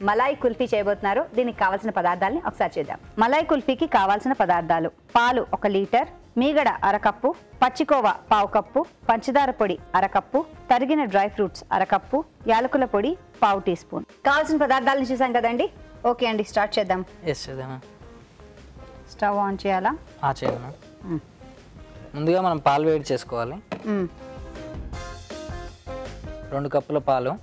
మలాయి కుల్ఫీ చేయబోతున్నారు. దీనికి కావాల్సిన పదార్థాలని ఒకసారి చూద్దాం. మలాయి కుల్ఫీకి కావాల్సిన పదార్థాలు: పాలు 1 లీటర్, మీగడ 1/2 కప్పు, పచ్చికోవా 1/4 కప్పు, పంచదార పొడి 1/2 కప్పు, తరిగిన డ్రై ఫ్రూట్స్ 1/2 కప్పు, యాలకుల పొడి 1/2 టీ స్పూన్. కావాల్సిన పదార్థాలను చూసాం కదండి. ఓకే అండి, స్టార్ట్ చేద్దాం. స్టవ్ ఆన్ చేయాలా? చేయాలి. ముందుగా మనం పాలు వేడి చేసుకోవాలి. 2 కప్పుల పాలు.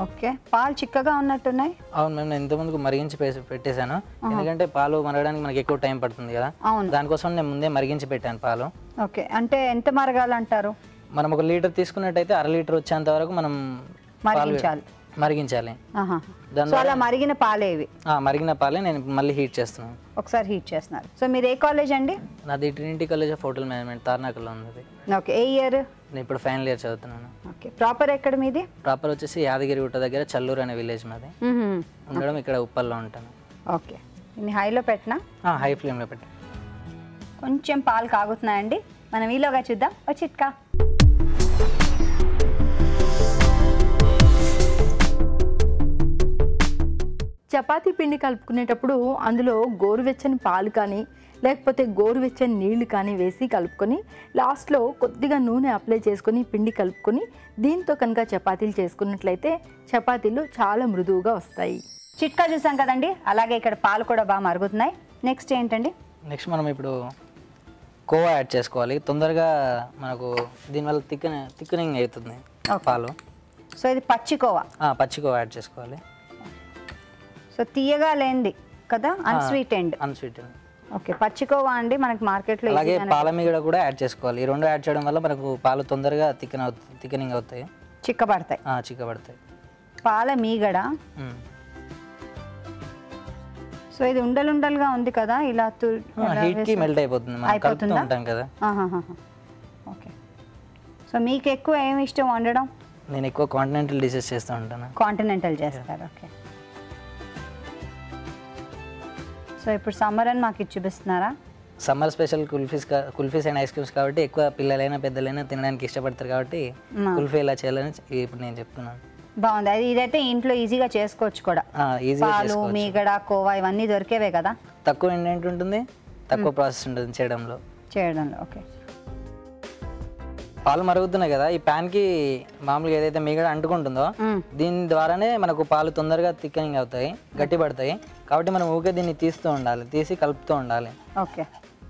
ఓకే, పాలు చిక్కగా ఉన్నట్టున్నాయి. అవును మ్యామ్, నేను ఇంతకుముందుకు మరిగించి పెట్టేశాను. ఎందుకంటే పాలు మరగడానికి మనకి ఎక్కువ టైం పడుతుంది కదా, దానికోసం నేను ముందే మరిగించి పెట్టాను పాలు. ఓకే, అంటే ఎంత మరగాలంటారు? మనం 1 లీటర్ తీసుకున్నట్టయితే 1/2 లీటర్ వచ్చేంత వరకు మనం మరిగించాలి. అలా మరిగిన పాలే ఇవి? మరిగిన పాలే నేను మళ్ళీ హీట్ చేస్తున్నాను. ఒకసారి హీట్ చేస్తున్నారు. సో మీరు ఏ కాలేజ్ అండి? నాది Trinity college of hotel management, తార్నాకల్లో ఉంది. ఓకే, ఏ ఇయర్? నేను ఇప్పుడు ఫైనల్ ఇయర్ చదువుతున్నాను. ఓకే, ప్రాపర్ ఎక్కడ మీది? ప్రాపర్ వచ్చేసి యాదగిరి గుట్ట దగ్గర చల్లూరు అనే విలేజ్ మాది. ఉండడం ఇక్కడ ఉప్పల్లో ఉంటాను. ఓకే, ఇన్ని హైలో పెట్టినా? హై ఫ్లేమ్లో పెట్టా. కొంచెం పాలు కాగుతున్నాయండి, మనం ఈలోగా చూద్దాం ఒక చిట్కా. చపాతీ పిండి కలుపుకునేటప్పుడు అందులో గోరువెచ్చని పాలు కానీ లేకపోతే గోరువెచ్చని నీళ్లు కానీ వేసి కలుపుకొని లాస్ట్లో కొద్దిగా నూనె అప్లై చేసుకొని పిండి కలుపుకొని దీంతో కనుక చపాతీలు చేసుకున్నట్లయితే చపాతీలు చాలా మృదువుగా వస్తాయి. చిట్కా చూసాం కదండి, అలాగే ఇక్కడ పాలు కూడా బాగా మరుగుతున్నాయి. నెక్స్ట్ ఏంటండి? నెక్స్ట్ మనం ఇప్పుడు కోవా యాడ్ చేసుకోవాలి. తొందరగా మనకు దీనివల్ల థిక్నింగ్ అవుతుంది పాలు. సో ఇది పచ్చికోవా? పచ్చికోవా యాడ్ చేసుకోవాలి. సో తీయగా లేనిది కదా, అన్స్వీటెండ్. ఓకే, పచ్చికోవా అండి మనకి మార్కెట్లో. అలాగే పాల మీగడ కూడా యాడ్ చేసుకోవాలి. ఈ 2 యాడ్ చేయడం వల్ల మనకు పాలు తొందరగా థిక్నింగ్ అవుతాయి, చిక్కబడతాయి. పాల మీగడ. సో ఇది ఉండలుండలుగా ఉంది కదా, ఇలా హీట్ కి మెల్ట్ అయిపోతుంది, మనం కలుపుతూ ఉంటాం కదా. ఓకే, సో మీకు ఎక్కువ ఏమి ఇష్టం వండడం? నేను ఎక్కువ కాంటినెంటల్ డిషెస్ చేస్తూ ఉంటాను. కాంటినెంటల్ చేస్తారు. ఓకే, సో ఇప్పుడు సమ్మర్ అని మాకు చూపిస్తున్నారా? Summer special kulfis and ice creams కాబట్టి ఎక్కువ పిల్లలైనా పెద్దలైనా తినడానికి ఇష్టపడతారు కాబట్టి కుల్ఫీ ఎలా చేయాలని ఇప్పుడు నేను చెప్తున్నాను. బాగుంది. ఇదైతే ఇంట్లో ఈజీగా చేసుకోవచ్చు కూడా. పాలు, మీగడ, కోవా ఇవన్నీ దొరికేవే కదా. తక్కువ ఇంగ్రీడియంట్ ఉంటుంది, తక్కువ ప్రాసెస్ ఉంటుంది చేయడంలో. ఓకే, పాలు మరుగుతున్నాయి కదా, ఈ ప్యాన్ కి మామూలుగా ఏదైతే మీగడ అంటుకుంటుందో దీని ద్వారానే మనకు పాలు తొందరగా థిక్నింగ్ అవుతాయి, గట్టిపడతాయి. కాబట్టి మనం ఊకే దీన్ని తీసి కలుపుతూ ఉండాలి. ఓకే,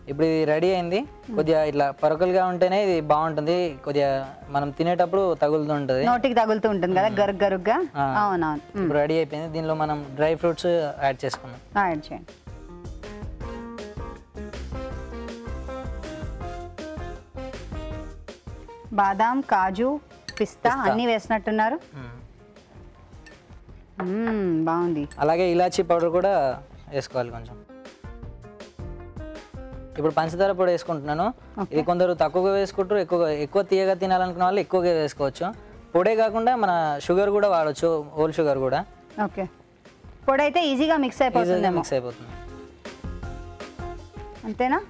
ఇప్పుడు ఇది రెడీ అయింది. కొద్దిగా ఇట్లా పరకలుగా ఉంటేనే ఇది బాగుంటుంది, కొద్దిగా మనం తినేటప్పుడు తగులుతూ ఉంటుంది, నోటికి తగులుతూ ఉంటుంది కదా, గరుగ్గా. అవునవును, ఇప్పుడు రెడీ అయిపోయింది. దీనిలో మనం డ్రై ఫ్రూట్స్ యాడ్ చేసుకున్నాం. యాడ్ చేయండి. బాదాం, కాజు, పిస్తా అన్నీ వేసినట్టున్నారు. బాగుంది. అలాగే ఇలాచీ పౌడర్ కూడా వేసుకోవాలి కొంచెం. ఇప్పుడు పంచదార పొడి వేసుకుంటున్నాను. ఇది కొందరు తక్కువగా వేసుకుంటారు, ఎక్కువ తీయగా తినాలనుకున్న వాళ్ళు ఎక్కువగా వేసుకోవచ్చు. పొడే కాకుండా మన షుగర్ కూడా వాడచ్చు, హోల్ షుగర్ కూడా. ఓకే, పొడి అయితే ఈజీగా మిక్స్ అయిపోతుంది. అంతేనా?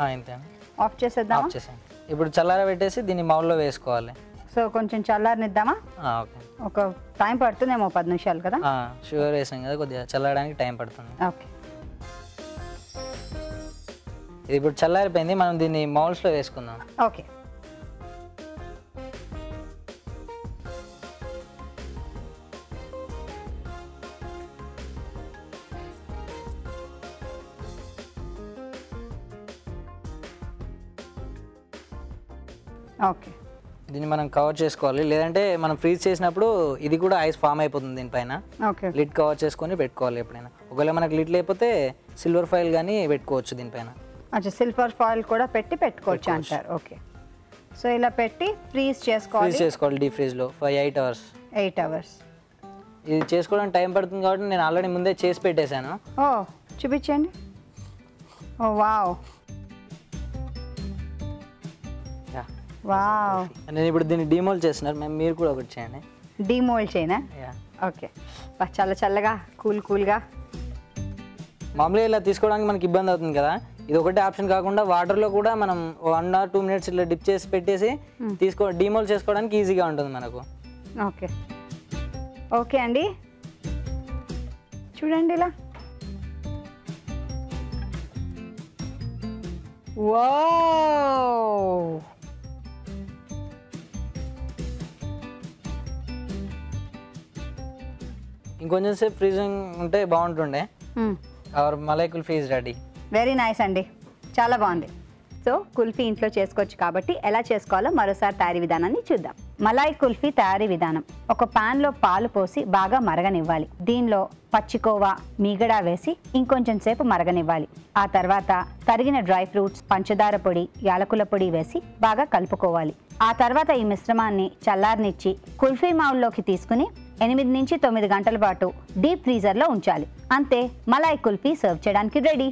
అంతేనా. ఆఫ్ చేసేద్దాం. ఇప్పుడు చల్లార పెట్టేసి దీన్ని మౌల్లో వేసుకోవాలి. సో కొంచెం చల్లారనిద్దామా? ఒక టైం పడుతుందేమో, 10 నిమిషాలు కదా. షుగర్ వేసాం కదా, కొద్దిగా చల్లారడానికి టైం పడుతుంది. ఓకే, ఇది ఇప్పుడు చల్లారిపోయింది. మనం దీన్ని మౌల్స్లో వేసుకుందాం. Okay, okay. దీన్ని మనం కవర్ చేసుకోవాలి, లేదంటే మనం ఫ్రీజ్ చేసినప్పుడు ఇది కూడా ఐస్ ఫామ్ అయిపోతుంది దీనిపైన. లిడ్ కవర్ చేసుకొని పెట్టుకోవాలి ఎప్పుడైనా. ఒకవేళ మనకి లిడ్ లేకపోతే సిల్వర్ ఫాయిల్ కానీ పెట్టుకోవచ్చు దీనిపైన. సిల్వర్ ఫాయిల్ కూడా పెట్టుకోవచ్చు అంటారు. ఓకే, సో ఇలా పెట్టి ఫ్రీజ్ చేసుకోవాలి డీప్ ఫ్రీజ్లో ఫర్ 8 hours. 8 hours. ఇది చేసుకోవడానికి టైం పడుతుంది కాబట్టి నేను ఆల్రెడీ ముందే చేసి పెట్టేశాను. చూపించండి. వావ్, నేను ఇప్పుడు దీన్ని డిమోల్డ్ చేస్తున్నారు. మీరు కూడా ఒకటి చేయండి. డిమోల్డ్ చేయనా? ఓకే, చాలా చల్లగా కూల్గా. మామూలుగా ఇలా తీసుకోవడానికి మనకి ఇబ్బంది అవుతుంది కదా, ఇది ఒకటే ఆప్షన్ కాకుండా వాటర్లో కూడా మనం 1 or 2 minutes ఇట్లా డిప్ చేసి పెట్టేసి డీమోల్ చేసుకోవడానికి ఈజీగా ఉంటుంది మనకు. ఓకే ఓకే అండి, చూడండి ఇలా. వావ్, ఇంకొంచెం సేపు ఫ్రీజింగ్ ఉంటే బాగుంటుండే. Our malai kulfi is ready. Very nice అండి, చాలా బాగుంది. సో కుల్ఫీ ఇంట్లో చేసుకోవచ్చు కాబట్టి ఎలా చేసుకోవాలో మరోసారి తయారీ విధానాన్ని చూద్దాం. మలాయ్ కుల్ఫీ తయారీ విధానం: ఒక పాన్లో పాలు పోసి బాగా మరగనివ్వాలి. దీనిలో పచ్చికోవా, మీగడ వేసి ఇంకొంచెం సేపు మరగనివ్వాలి. ఆ తర్వాత తరిగిన డ్రై ఫ్రూట్స్, పంచదార పొడి, యాలకుల పొడి వేసి బాగా కలుపుకోవాలి. ఆ తర్వాత ఈ మిశ్రమాన్ని చల్లారనిచ్చి కుల్ఫీ మౌల్లోకి తీసుకుని 8 నుంచి 9 గంటల పాటు డీప్ ఫ్రీజర్లో ఉంచాలి. అంతే, మలాయ్ కుల్ఫీ సర్వ్ చేయడానికి రెడీ.